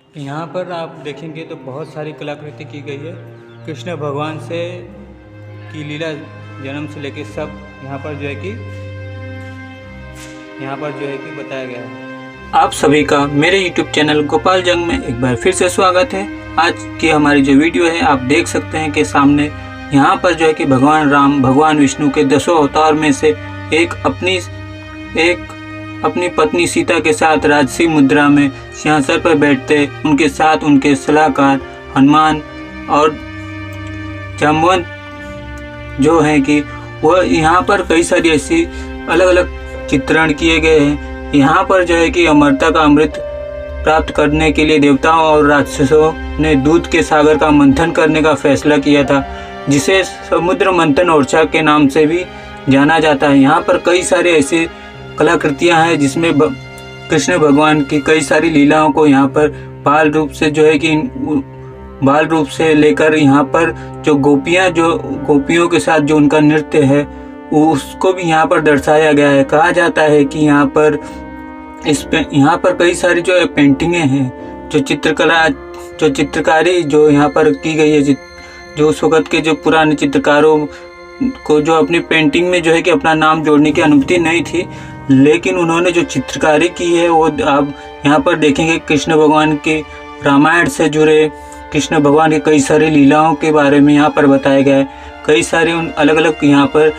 यहाँ पर आप देखेंगे तो बहुत सारी कलाकृति की गई है। कृष्ण भगवान से की लीला जन्म से लेकर सब यहाँ पर जो है कि बताया गया है। आप सभी का मेरे YouTube चैनल गोपाल जंग में एक बार फिर से स्वागत है। आज की हमारी जो वीडियो है आप देख सकते हैं कि सामने यहाँ पर जो है कि भगवान राम भगवान विष्णु के 10 अवतार में से एक अपनी पत्नी सीता के साथ राजसी मुद्रा में सिंहासन पर बैठते, उनके साथ उनके सलाहकार हनुमान और जाम्बवंत जो हैं कि वह यहाँ पर कई सारी ऐसी अलग अलग चित्रण किए गए हैं। यहाँ पर जो है कि अमरता का अमृत प्राप्त करने के लिए देवताओं और राक्षसों ने दूध के सागर का मंथन करने का फैसला किया था, जिसे समुद्र मंथन ओरछा के नाम से भी जाना जाता है। यहाँ पर कई सारे ऐसे कलाकृतियाँ हैं जिसमें कृष्ण भगवान की कई सारी लीलाओं को यहाँ पर बाल रूप से लेकर यहाँ पर जो गोपियों के साथ जो उनका नृत्य है उसको भी यहाँ पर दर्शाया गया है। कहा जाता है कि यहाँ पर कई सारी जो पेंटिंगें हैं, जो चित्रकारी जो यहाँ पर की गई है, जो उस वक़्त के जो पुराने चित्रकारों को जो अपनी पेंटिंग में जो है कि अपना नाम जोड़ने की अनुमति नहीं थी, लेकिन उन्होंने जो चित्रकारी की है वो आप यहाँ पर देखेंगे। कृष्ण भगवान के रामायण से जुड़े कृष्ण भगवान की कई सारी लीलाओं के बारे में यहाँ पर बताया गया है। कई सारे उन अलग अलग यहाँ पर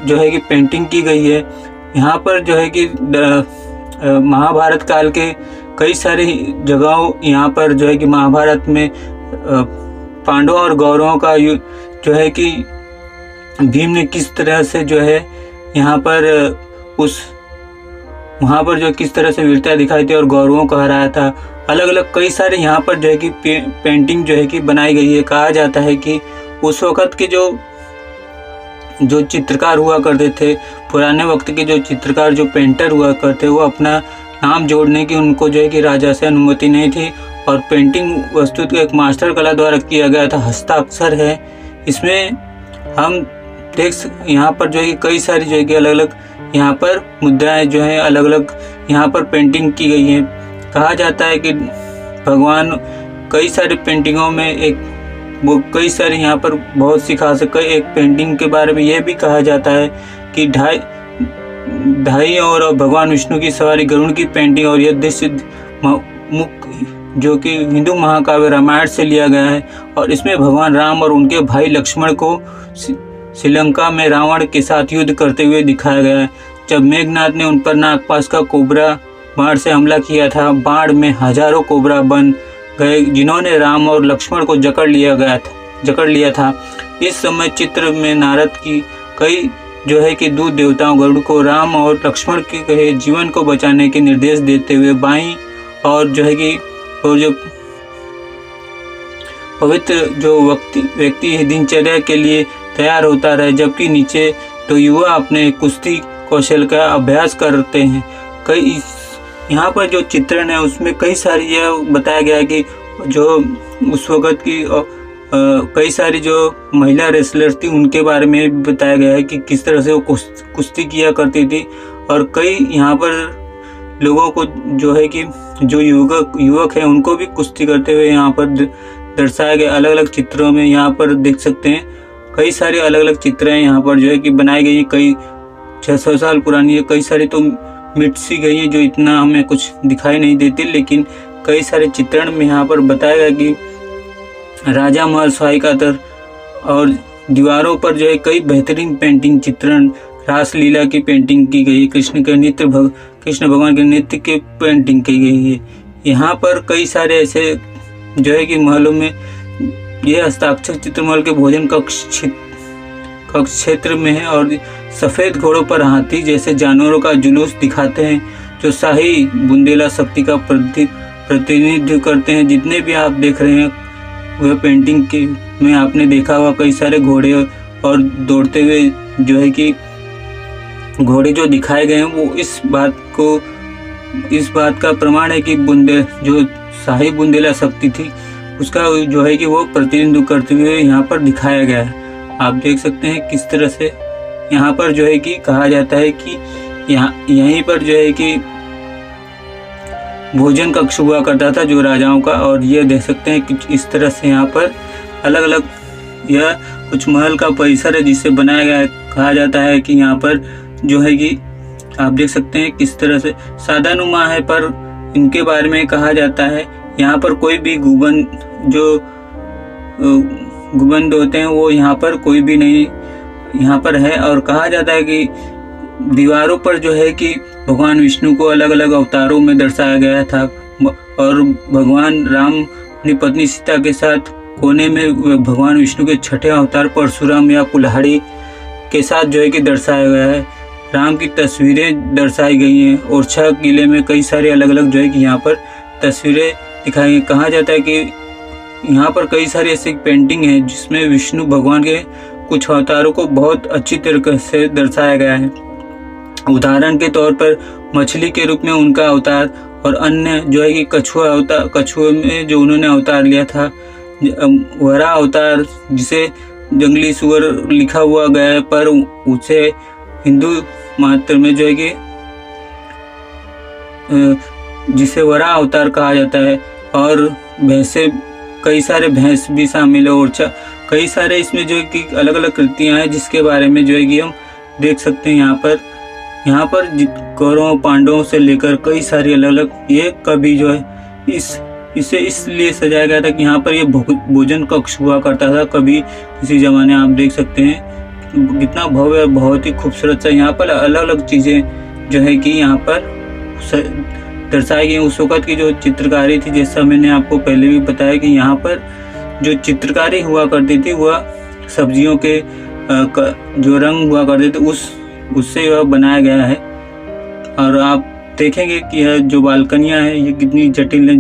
जो है कि पेंटिंग की गई है। यहाँ पर जो है कि महाभारत काल के कई सारी जगहों यहाँ पर जो है कि महाभारत में पांडवों और कौरवों का जो है कि भीम ने किस तरह से जो है यहाँ पर वहाँ पर जो किस तरह से वीरता दिखाई थी और गौरवों को हराया था। अलग अलग कई सारे यहाँ पर जो है कि पेंटिंग जो है कि बनाई गई है। कहा जाता है कि उस वक़्त के जो चित्रकार हुआ करते थे, पुराने वक्त के जो चित्रकार जो पेंटर हुआ करते, वो अपना नाम जोड़ने की उनको जो है कि राजा से अनुमति नहीं थी। और पेंटिंग वस्तु एक मास्टर कला द्वारा किया गया था, हस्ताक्षर है। इसमें हम यहाँ पर जो है कि कई सारी जो है कि अलग अलग यहाँ पर मुद्राएं जो हैं अलग अलग यहाँ पर पेंटिंग की गई हैं। कहा जाता है कि भगवान कई सारी पेंटिंगों में कई सारी यहाँ पर बहुत सी खास एक पेंटिंग के बारे में यह भी कहा जाता है कि ढाई और भगवान विष्णु की सवारी गरुड़ की पेंटिंग और यह दृश्य जो कि हिंदू महाकाव्य रामायण से लिया गया है। और इसमें भगवान राम और उनके भाई लक्ष्मण को श्रीलंका में रावण के साथ युद्ध करते हुए दिखाया गया है। जब मेघनाथ ने उन पर नागपाश का कोबरा बाण से हमला किया था, बाण में हजारों कोबरा बन गए जिन्होंने राम और लक्ष्मण को जकड़ लिया था। इस समय चित्र में नारद की कई जो है कि दूत देवताओं गरुड़ को राम और लक्ष्मण के कहे जीवन को बचाने के निर्देश देते हुए बाईं और जो है कि और जो पवित्र जो व्यक्ति दिनचर्या के लिए तैयार होता रहे, जबकि नीचे तो युवा अपने कुश्ती कौशल का अभ्यास करते हैं। यहाँ पर जो चित्रण है उसमें कई सारी यह बताया गया है कि जो उस वक़्त की कई सारी जो महिला रेसलर थी उनके बारे में बताया गया है कि किस तरह से वो कुश्ती किया करती थी। और कई यहाँ पर लोगों को जो है कि जो युवक हैं उनको भी कुश्ती करते हुए यहाँ पर दर्शाया गया। अलग अलग चित्रों में यहाँ पर देख सकते हैं कई सारे अलग अलग चित्र हैं यहाँ पर जो है कि बनाई गई है। कई 600 साल पुरानी है, कई सारी तो मिट सी गई है जो इतना हमें कुछ दिखाई नहीं देती, लेकिन कई सारे चित्रण में यहाँ पर बताया गया कि राजा महल स्वाइकातर और दीवारों पर जो है कई बेहतरीन पेंटिंग चित्रण रासलीला की पेंटिंग की गई है। कृष्ण भगवान के नृत्य की पेंटिंग की गई है। यहाँ पर कई सारे ऐसे जो है कि महलों में यह हस्ताक्षर चित्रमहल के भोजन कक्ष क्षेत्र में है और सफ़ेद घोड़ों पर हाथी जैसे जानवरों का जुलूस दिखाते हैं जो शाही बुंदेला शक्ति का प्रतिनिधित्व करते हैं। जितने भी आप देख रहे हैं वह पेंटिंग के में आपने देखा हुआ कई सारे घोड़े और दौड़ते हुए जो है कि घोड़े जो दिखाए गए हैं वो इस बात का प्रमाण है कि जो शाही बुंदेला शक्ति थी उसका जो है कि वो प्रतिनिधित्व करते हुए यहाँ पर दिखाया गया है। आप देख सकते हैं किस तरह से यहाँ पर जो है कि कहा जाता है कि यहीं पर जो है कि भोजन कक्ष हुआ करता था जो राजाओं का। और ये देख सकते हैं कि इस तरह से यहाँ पर अलग अलग यह कुछ महल का परिसर है जिसे बनाया गया है। कहा जाता है कि यहाँ पर जो है कि आप देख सकते हैं किस तरह से सादानुमा है, पर इनके बारे में कहा जाता है यहाँ पर कोई भी गुंबद होते हैं वो यहाँ पर कोई भी नहीं यहाँ पर है। और कहा जाता है कि दीवारों पर जो है कि भगवान विष्णु को अलग अलग अवतारों में दर्शाया गया था। और भगवान राम अपनी पत्नी सीता के साथ कोने में भगवान विष्णु के छठे अवतार परशुराम या कुल्हाड़ी के साथ जो है कि दर्शाया गया है। राम की तस्वीरें दर्शाई गई हैं। ओरछा किले में कई सारे अलग अलग जो है कि यहाँ पर तस्वीरें दिखाई गई। कहा जाता है कि यहाँ पर कई सारी ऐसी पेंटिंग है जिसमें विष्णु भगवान के कुछ अवतारों को बहुत अच्छी तरीके से दर्शाया गया है। उदाहरण के तौर पर मछली के रूप में उनका अवतार, और अन्य जो है कि कछुए में जो उन्होंने अवतार लिया था, वरा अवतार जिसे जंगली सुअर लिखा हुआ गया है, पर उसे हिंदू मात्र में जो है कि जिसे वरा अवतार कहा जाता है। और भैंसे, कई सारे भैंस भी शामिल है। ओरछा कई सारे इसमें जो है कि अलग अलग कृतियाँ हैं जिसके बारे में जो है कि हम देख सकते हैं। यहाँ पर कौरवों पांडवों से लेकर कई सारी अलग अलग ये कभी जो है इसे इसलिए सजाया गया था कि यहाँ पर ये भोजन कक्ष हुआ करता था कभी किसी ज़माने। आप देख सकते हैं कितना भव्य, बहुत ही खूबसूरत सा यहाँ पर अलग अलग चीज़ें जो है कि यहाँ पर दर्शाई गई। उस वक़्त की जो चित्रकारी थी, जैसा मैंने आपको पहले भी बताया कि यहाँ पर जो चित्रकारी हुआ करती थी वह सब्जियों के जो रंग हुआ करते थे उससे वह बनाया गया है। और आप देखेंगे कि यह जो बालकनियाँ हैं ये कितनी जटिल हैं।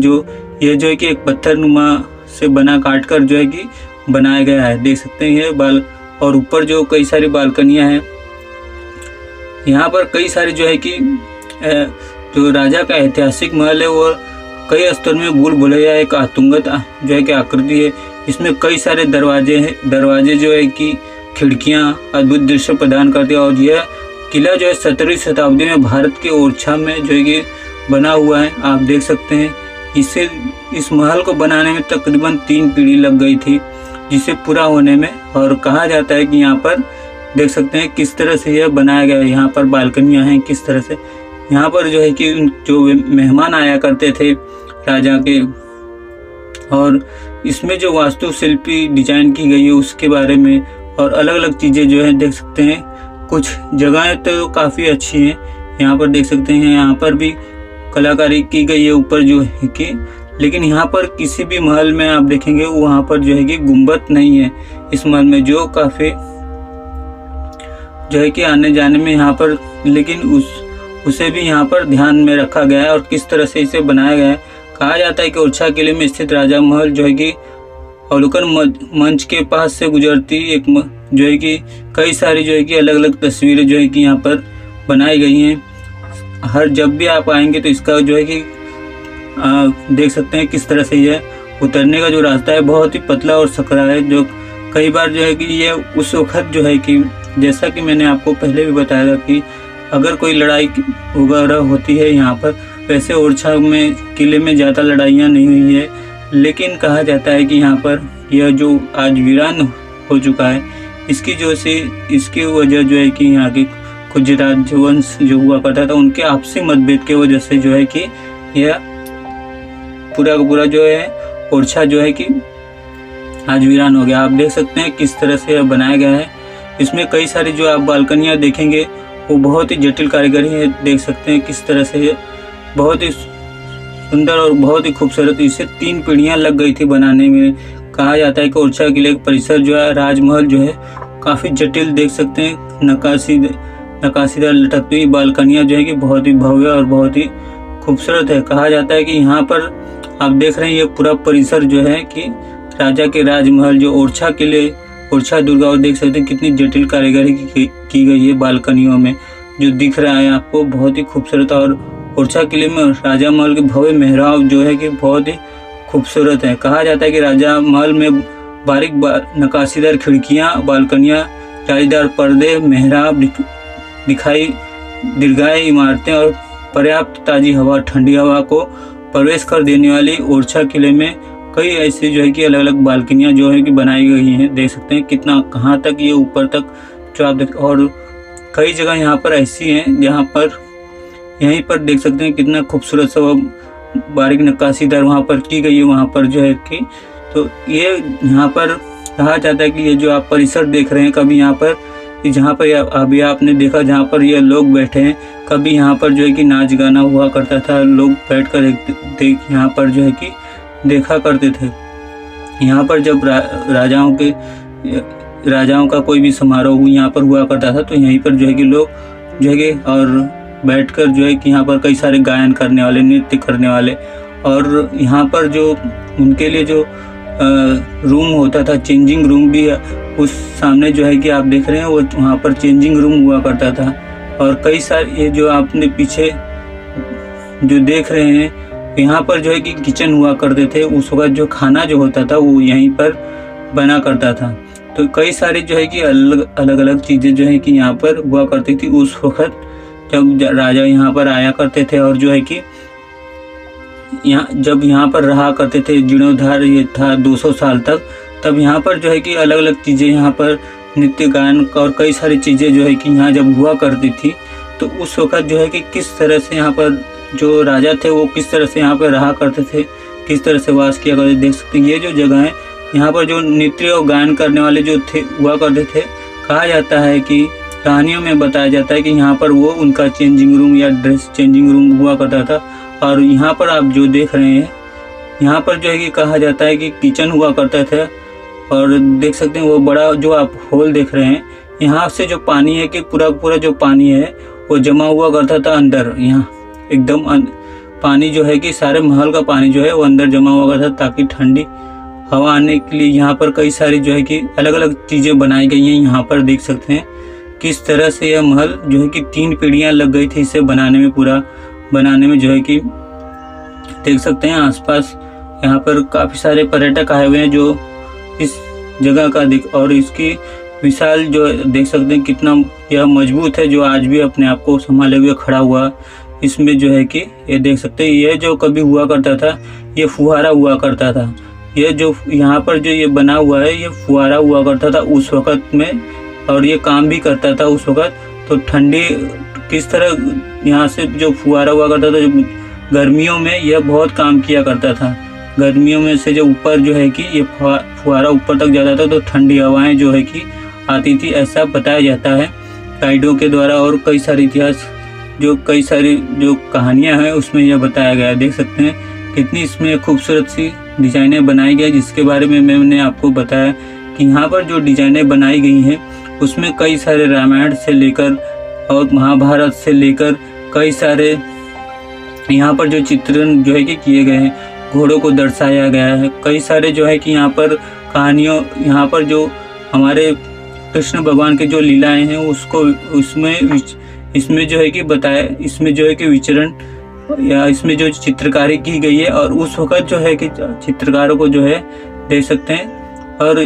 यह जो है कि एक पत्थरनुमा से काट कर जो है कि बनाया गया है। देख सकते हैं ये और ऊपर जो कई सारी बालकनियाँ हैं, यहाँ पर कई सारे जो है कि जो राजा का ऐतिहासिक महल है वो कई स्तर में भूल भुलैया एक आतंगत जो है कि आकृति है। इसमें कई सारे दरवाजे जो है कि खिड़कियाँ अद्भुत दृश्य प्रदान करती है। और यह किला जो है 17वीं शताब्दी में भारत के ओरछा में जो है कि बना हुआ है। आप देख सकते हैं इस महल को बनाने में तकरीबन 3 पीढ़ी लग गई थी जिसे पूरा होने में। और कहा जाता है कि यहाँ पर देख सकते हैं किस तरह से यह बनाया गया है। यहाँ पर बालकनियाँ हैं किस तरह से। यहाँ पर जो है कि जो मेहमान आया करते थे राजा के, और इसमें जो वास्तुशिल्पी डिजाइन की गई है उसके बारे में और अलग अलग चीज़ें जो है देख सकते हैं। कुछ जगहें तो काफ़ी अच्छी हैं। यहाँ पर देख सकते हैं यहाँ पर भी कलाकारी की गई है ऊपर जो है कि, लेकिन यहाँ पर किसी भी महल में आप देखेंगे वहाँ पर जो है कि गुंबद नहीं है इस महल में, जो काफ़ी जो है कि आने जाने में यहाँ पर, लेकिन उसे भी यहाँ पर ध्यान में रखा गया है और किस तरह से इसे बनाया गया है। कहा जाता है कि ओरछा किले में स्थित राजा महल जो है कि अवलोकन मंच के पास से गुजरती एक जो है कि कई सारी जो है कि अलग अलग तस्वीरें जो है कि यहाँ पर बनाई गई हैं। जब भी आप आएंगे तो इसका जो है कि देख सकते हैं किस तरह से यह उतरने का जो रास्ता है बहुत ही पतला और सकरा है, जो कई बार जो है कि ये उस वक्त जो है कि जैसा कि मैंने आपको पहले भी बताया था कि अगर कोई लड़ाई वगैरह होती है यहाँ पर, वैसे ओरछा में किले में ज़्यादा लड़ाइयाँ नहीं हुई है, लेकिन कहा जाता है कि यहाँ पर यह जो आज वीरान हो चुका है इसकी वजह जो है कि यहाँ के कुछ राजवंश जो हुआ करता था उनके आपसी मतभेद के वजह से जो है कि यह पूरा का पूरा जो है ओरछा जो है कि आज वीरान हो गया। आप देख सकते हैं किस तरह से यह बनाया गया है। इसमें कई सारी जो आप बालकनियाँ देखेंगे वो बहुत ही जटिल कारीगरी है। देख सकते हैं किस तरह से ये बहुत ही सुंदर और बहुत ही खूबसूरत। इसे 3 पीढ़ियाँ लग गई थी बनाने में। कहा जाता है कि ओरछा किले का परिसर जो है राजमहल जो है काफ़ी जटिल, देख सकते हैं नक्काशीदार लटकती हुई बालकनियाँ जो है कि बहुत ही भव्य और बहुत ही खूबसूरत है। कहा जाता है कि यहाँ पर आप देख रहे हैं ये पूरा परिसर जो है कि राजा के राजमहल जो ओरछा किले ओरछा दुर्ग, और देख सकते हैं कितनी जटिल कारीगरी की गई है बालकनियों में। जो दिख रहा है आपको बहुत ही खूबसूरत, और ओरछा किले में राजा महल के भव्य मेहराब जो है कि बहुत ही खूबसूरत है। कहा जाता है कि राजा महल में बारीक नक्काशीदार खिड़कियाँ, बालकनियाँ, जालीदार पर्दे, मेहराब दिखाई दीर्घायी इमारतें और पर्याप्त ताज़ी हवा, ठंडी हवा को प्रवेश कर देने वाली ओरछा किले में कई ऐसे जो है कि अलग अलग बालकनियाँ जो है कि बनाई गई हैं। देख सकते हैं कितना कहाँ तक ये ऊपर तक जो आप देख, और कई जगह यहाँ पर ऐसी हैं जहाँ पर यहीं पर देख सकते हैं कितना खूबसूरत सा बारीक नक्काशीदार वहाँ पर की गई है। वहाँ पर जो है कि तो ये यहाँ पर कहा जाता है कि ये जो आप परिसर देख रहे हैं, कभी यहाँ पर जहाँ पर अभी आपने देखा जहाँ पर ये लोग बैठे हैं, कभी यहाँ पर जो है कि नाच गाना हुआ करता था। लोग बैठकर यहाँ पर जो है कि देखा करते थे। यहाँ पर जब राजाओं का कोई भी समारोह यहाँ पर हुआ करता था तो यहीं पर जो है कि लोग जो है कि और बैठकर जो है कि यहाँ पर कई सारे गायन करने वाले, नृत्य करने वाले, और यहाँ पर जो उनके लिए जो रूम होता था, चेंजिंग रूम भी उस सामने जो है कि आप देख रहे हैं वो वहाँ पर चेंजिंग रूम हुआ करता था। और कई सारे ये जो आपने पीछे जो देख रहे हैं यहाँ पर जो है कि किचन हुआ करते थे। उस वक्त जो खाना जो होता था वो यहीं पर बना करता था। तो कई सारे जो है कि अलग अलग चीज़ें जो है कि यहाँ पर हुआ करती थी उस वक्त जब राजा यहाँ पर आया करते थे। और जो है कि जब यहाँ पर रहा करते थे, जीर्णोद्धार ये था 200 साल तक, तब यहाँ पर जो है कि अलग अलग चीज़ें यहाँ पर नृत्य गायन और कई सारी चीज़ें जो है कि यहाँ जब हुआ करती थी तो उस वक्त जो है कि किस तरह से यहाँ पर जो राजा थे वो किस तरह से यहाँ पर रहा करते थे, किस तरह से वास किया करते। देख सकते हैं ये जो जगह है यहाँ पर जो नृत्य और गायन करने वाले जो थे हुआ करते थे, कहा जाता है कि कहानियों में बताया जाता है कि यहाँ पर वो उनका चेंजिंग रूम या ड्रेस चेंजिंग रूम हुआ करता था। और यहाँ पर आप जो देख रहे हैं यहाँ पर जो है कि कहा जाता है कि किचन हुआ करता था। और देख सकते हैं वो बड़ा जो आप होल देख रहे हैं, यहाँ से जो पानी है कि पूरा जो पानी है वो जमा हुआ करता था अंदर। यहाँ एकदम पानी जो है कि सारे महल का पानी जो है वो अंदर जमा हुआ करता था ताकि ठंडी हवा आने के लिए। यहाँ पर कई सारी जो है कि अलग अलग चीज़ें बनाई गई हैं। यहाँ पर देख सकते हैं किस तरह से यह महल जो है कि 3 पीढ़ियाँ लग गई थी इसे बनाने में, पूरा बनाने में जो है कि देख सकते हैं आसपास यहाँ पर काफ़ी सारे पर्यटक आए हुए हैं जो इस जगह का और इसकी विशाल जो देख सकते हैं कितना यह मजबूत है, जो आज भी अपने आप को संभाले हुए खड़ा हुआ। इसमें जो है कि ये देख सकते हैं ये जो कभी हुआ करता था ये फुहारा हुआ करता था। ये जो यहाँ पर जो ये बना हुआ है ये फुहारा हुआ करता था उस वक़्त में, और ये काम भी करता था उस वक़्त। तो ठंडी किस तरह यहाँ से जो फुहारा हुआ करता था, जो गर्मियों में यह बहुत काम किया करता था। गर्मियों में से जो ऊपर जो है कि ये फुहारा ऊपर तक जाता था तो ठंडी हवाएं जो है कि आती थी, ऐसा बताया जाता है गाइडों के द्वारा। और कई सारे इतिहास जो कई सारी जो कहानियाँ हैं उसमें यह बताया गया है। देख सकते हैं कितनी इसमें खूबसूरत सी डिज़ाइनें बनाई गई, जिसके बारे में मैंने आपको बताया कि यहाँ पर जो डिज़ाइनें बनाई गई हैं उसमें कई सारे रामायण से लेकर और महाभारत से लेकर कई सारे यहाँ पर जो चित्रण जो है कि किए गए हैं, घोड़ों को दर्शाया गया है। कई सारे जो है कि यहाँ पर कहानियों यहाँ पर जो हमारे कृष्ण भगवान के जो लीलाएं हैं उसको इसमें जो है कि बताया, इसमें जो है कि विचरण या इसमें जो चित्रकारी की गई है। और उस वक़्त जो है कि चित्रकारों को जो है देख सकते हैं और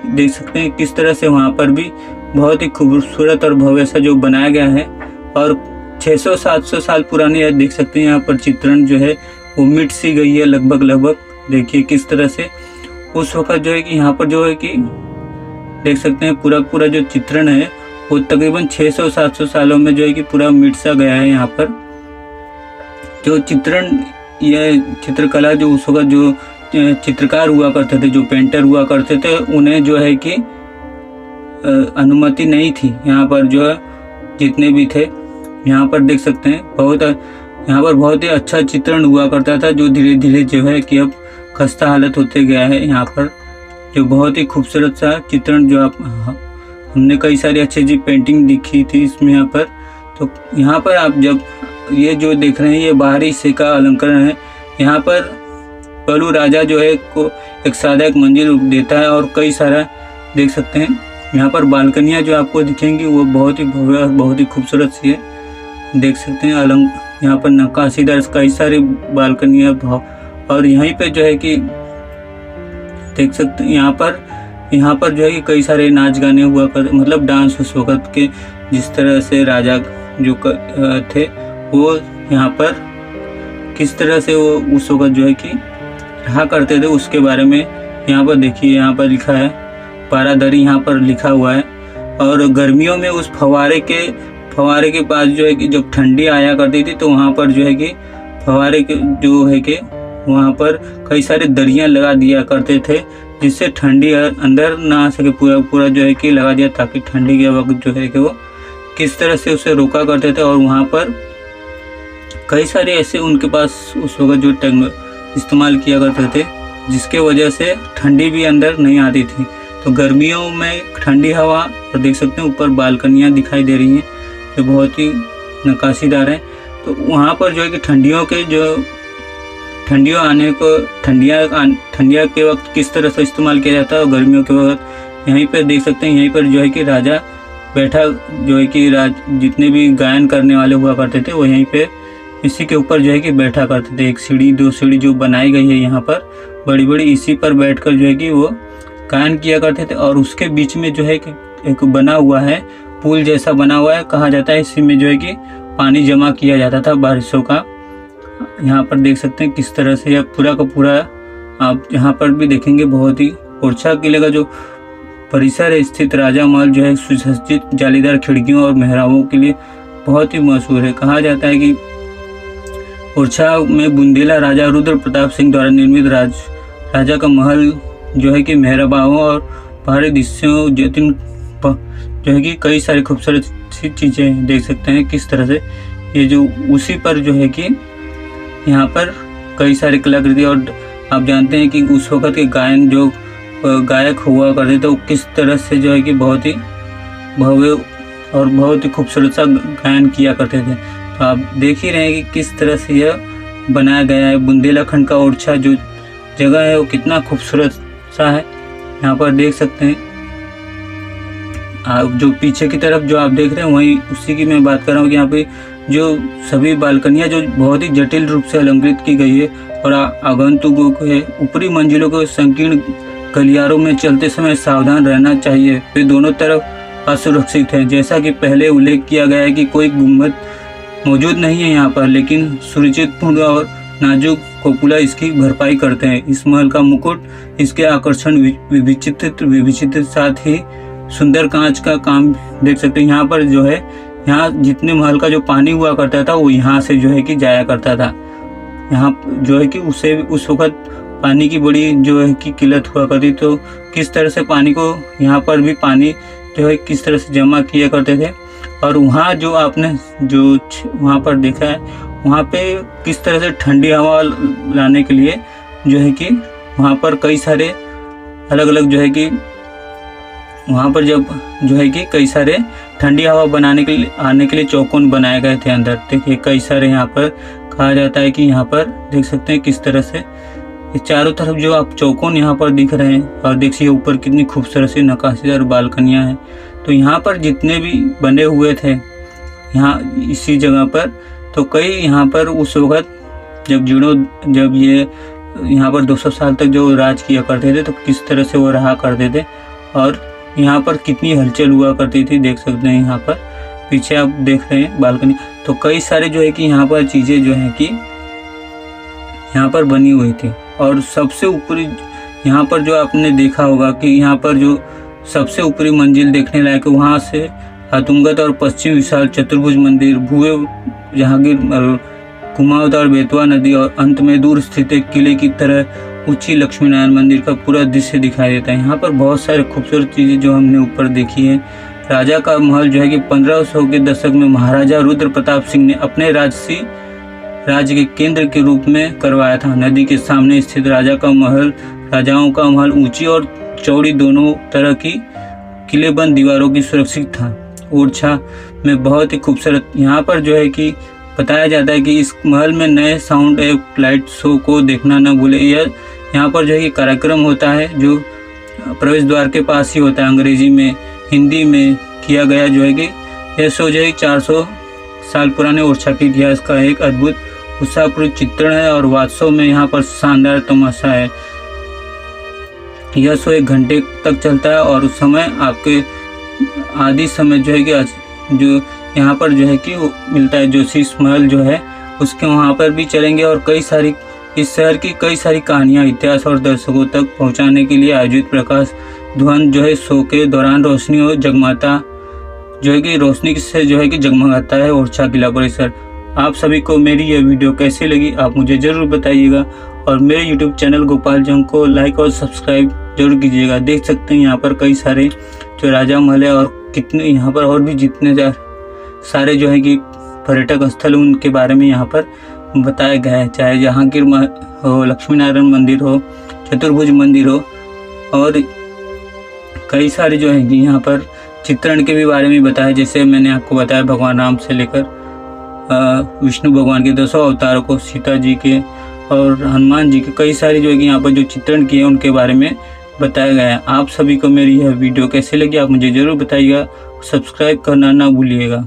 देख सकते हैं किस तरह से वहाँ पर भी बहुत ही खूबसूरत और भव्य सा जो बनाया गया है। और 600-700 साल पुरानी है, देख सकते हैं यहाँ पर चित्रण जो है वो मिट सी गई है लगभग। देखिए किस तरह से उस वक़्त जो है कि यहाँ पर जो है कि देख सकते हैं पूरा जो चित्रण है वो तकरीबन 600-700 सालों में जो है कि पूरा मिट सा गया है। यहाँ पर जो चित्रण यह चित्रकला जो उस वक़्त जो चित्रकार हुआ करते थे, जो पेंटर हुआ करते थे, उन्हें जो है कि अनुमति नहीं थी यहाँ पर जो है जितने भी थे। यहाँ पर देख सकते हैं यहाँ पर बहुत ही अच्छा चित्रण हुआ करता था, जो धीरे धीरे जो है कि अब खस्ता हालत होते गया है। यहाँ पर जो बहुत ही खूबसूरत सा चित्रण जो हमने कई सारी अच्छी पेंटिंग दिखी थी इसमें यहाँ पर। तो यहाँ पर आप जब ये जो देख रहे हैं ये बाहरी हिस्से का अलंकरण है। यहाँ पर पहलू राजा जो है को एक सादा एक मंजिल देता है और कई सारा देख सकते हैं यहाँ पर बालकनियाँ जो आपको दिखेंगी वो बहुत ही भव्य और बहुत ही खूबसूरत सी है। देख सकते हैं यहाँ पर नक्काशीदार कई सारी बालकनियाँ और यहीं पे जो है कि देख सकते हैं यहाँ पर जो है कि कई सारे नाच गाने हुआ कर मतलब डांस उस वक़्त के जिस तरह से राजा जो थे वो यहाँ पर किस तरह से वो उस वक्त जो है कि रहा करते थे उसके बारे में यहाँ पर देखिए, यहाँ पर लिखा है पारादरी, यहाँ पर लिखा हुआ है। और गर्मियों में उस फव्वारे के पास जो है कि जब ठंडी आया करती थी तो वहाँ पर जो है कि फव्वारे के जो है कि वहाँ पर कई सारे दरियाँ लगा दिया करते थे, जिससे ठंडी अंदर ना आ सके। पूरा जो है कि लगा दिया ताकि ठंडी के वक्त जो है कि वो किस तरह से उसे रोका करते थे। और वहाँ पर कई सारे ऐसे उनके पास उस वक्त जो इस्तेमाल किया करते थे, जिसके वजह से ठंडी भी अंदर नहीं आती थी। तो गर्मियों में ठंडी हवा, और देख सकते हैं ऊपर बालकनियाँ दिखाई दे रही हैं जो बहुत ही नक्काशीदार हैं। तो वहाँ पर जो है कि ठंडियाँ के वक्त किस तरह से इस्तेमाल किया जाता है, और गर्मियों के वक्त यहीं पर देख सकते हैं, यहीं पर जो है कि राजा बैठा, जो है कि जितने भी गायन करने वाले हुआ करते थे वो यहीं पे इसी के ऊपर जो है कि बैठा करते थे। एक सीढ़ी, 2 सीढ़ी जो बनाई गई है यहाँ पर बड़ी बड़ी, इसी पर बैठकर जो है कि वो गायन किया करते थे। और उसके बीच में जो है कि एक बना हुआ है, पुल जैसा बना हुआ है, कहा जाता है इसी में जो है कि पानी जमा किया जाता था बारिशों का। यहाँ पर देख सकते हैं किस तरह से यह पूरा का पूरा, आप यहाँ पर भी देखेंगे बहुत ही ओरछा किले का जो परिसर है स्थित राजा महल जो है सुसज्जित जालीदार खिड़कियों और मेहराबों के लिए बहुत ही मशहूर है। कहा जाता है कि ओरछा में बुंदेला राजा रुद्र प्रताप सिंह द्वारा निर्मित राजा का महल जो है कि मेहराबाओं और पहाड़ी दृश्यों जो है कि कई सारी खूबसूरत सी चीज़ें देख सकते हैं किस तरह से ये जो उसी पर जो है कि यहाँ पर कई सारी कलाकृति। और आप जानते हैं कि उस वक्त के गायन जो गायक हुआ करते थे वो किस तरह से जो है कि बहुत ही भव्य और बहुत ही खूबसूरत सा गायन किया करते थे। तो आप देख ही रहे हैं कि किस तरह से यह बनाया गया है। बुंदेलखंड का ओरछा जो जगह है वो कितना खूबसूरत सा है, यहाँ पर देख सकते हैं। आप जो पीछे की तरफ जो आप देख रहे हैं वही उसी की मैं बात कर रहा हूँ कि यहाँ पे जो सभी बालकनियाँ जो बहुत ही जटिल रूप से अलंकृत की गई है, और आगंतुकों के ऊपरी मंजिलों को संकीर्ण गलियारों में चलते समय सावधान रहना चाहिए, वे दोनों तरफ असुरक्षित हैं। जैसा कि पहले उल्लेख किया गया है कि कोई गुंबद मौजूद नहीं है यहाँ पर, लेकिन सुरुचिपूर्ण और नाजुक कोपुला इसकी भरपाई करते हैं। इस महल का मुकुट, इसके आकर्षण विचित्र साथ ही सुंदर कांच का काम देख सकते हैं। यहाँ पर जो है, यहाँ जितने महल का जो पानी हुआ करता था वो यहाँ से जो है कि जाया करता था। यहाँ जो है कि उस वक्त पानी की बड़ी जो है कि किल्लत हुआ करती, तो किस तरह से पानी को यहाँ पर भी पानी जो है किस तरह से जमा किया करते थे। और वहाँ जो आपने जो वहाँ पर देखा है, वहाँ पे किस तरह से ठंडी हवा लाने के लिए जो है कि वहाँ पर कई सारे अलग अलग जो है कि वहाँ पर जब जो है कि कई सारे ठंडी हवा बनाने के लिए आने के लिए चौकोन बनाए गए थे अंदर। देखिए कई सारे यहाँ पर कहा जाता है कि यहाँ पर देख सकते हैं किस तरह से इस चारों तरफ जो आप चौकोन यहाँ पर दिख रहे हैं, और देखिए ऊपर कितनी खूबसूरत सी नक्काशीदार बालकनियाँ हैं। तो यहाँ पर जितने भी बने हुए थे यहाँ इसी जगह पर, तो कई यहाँ पर उस वक्त जब ये यहाँ पर 200 साल तक जो राज किया करते थे तो किस तरह से वो रहा करते थे, और यहाँ पर कितनी हलचल हुआ करती थी। देख सकते हैं यहाँ पर पीछे आप देख रहे हैं बालकनी। तो कई सारे जो है कि यहाँ पर चीज़ें जो है कि यहाँ पर बनी हुई थी। और सबसे ऊपरी यहाँ पर जो आपने देखा होगा कि यहाँ पर जो सबसे ऊपरी मंजिल देखने लायक, वहाँ से हाथुंगत और पश्चिम विशाल चतुर्भुज मंदिर, भुए जहांगीर, कुमाऊं और बेतवा नदी, और अंत में दूर स्थित एक किले की तरह ऊंची लक्ष्मी नारायण मंदिर का पूरा दृश्य दिखाई देता है। यहाँ पर बहुत सारे खूबसूरत चीज़ें जो हमने ऊपर देखी है। राजा का महल जो है कि 1500 के दशक में महाराजा रुद्र प्रताप सिंह ने अपने राज्य के केंद्र के रूप में करवाया था। नदी के सामने स्थित राजाओं का महल ऊंची और चौड़ी दोनों तरह की किलेबंद दीवारों की सुरक्षित था। ओरछा में बहुत ही खूबसूरत यहाँ पर जो है कि बताया जाता है कि इस महल में नए साउंड एफ लाइट शो को देखना न भूले। यहाँ पर जो है कि कार्यक्रम होता है जो प्रवेश द्वार के पास ही होता है, अंग्रेजी में हिंदी में किया गया जो है कि यह शो जो है 400 साल पुराने ओरछा के इतिहास का एक अद्भुत उत्साहपूर्ण चित्रण है, और वास्तव में यहाँ पर शानदार तमाशा है। यह शो 1 घंटे तक चलता है, और उस समय आपके आदि समय जो है कि जो यहाँ पर जो है कि मिलता है। जो शीश महल जो है उसके वहाँ पर भी चलेंगे और कई सारी इस शहर की कई सारी कहानियाँ, इतिहास और दर्शकों तक पहुँचाने के लिए आयोजित प्रकाश ध्वन जो है शो के दौरान रोशनी और जगमाता जो है कि रोशनी से जो है कि जगमगाता है ओरछा किला परिसर। आप सभी को मेरी यह वीडियो कैसी लगी आप मुझे ज़रूर बताइएगा और मेरे यूट्यूब चैनल गोपाल जंग को लाइक और सब्सक्राइब जरूर कीजिएगा। देख सकते हैं यहाँ पर कई सारे जो राजा महल है और कितने यहाँ पर और भी जितने सारे जो है कि पर्यटक स्थल उनके बारे में यहाँ पर बताया गया है। चाहे जहांगीर हो, लक्ष्मी नारायण मंदिर हो, चतुर्भुज मंदिर हो और कई सारे जो है कि यहाँ पर चित्रण के भी बारे में बताया। जैसे मैंने आपको बताया भगवान राम से लेकर विष्णु भगवान के 10 अवतारों को, सीता जी के और हनुमान जी के कई सारे जो है कि यहाँ पर जो चित्रण किए उनके बारे में बताया गया है। आप सभी को मेरी यह वीडियो कैसी लगी आप मुझे ज़रूर बताइएगा। सब्सक्राइब करना ना भूलिएगा।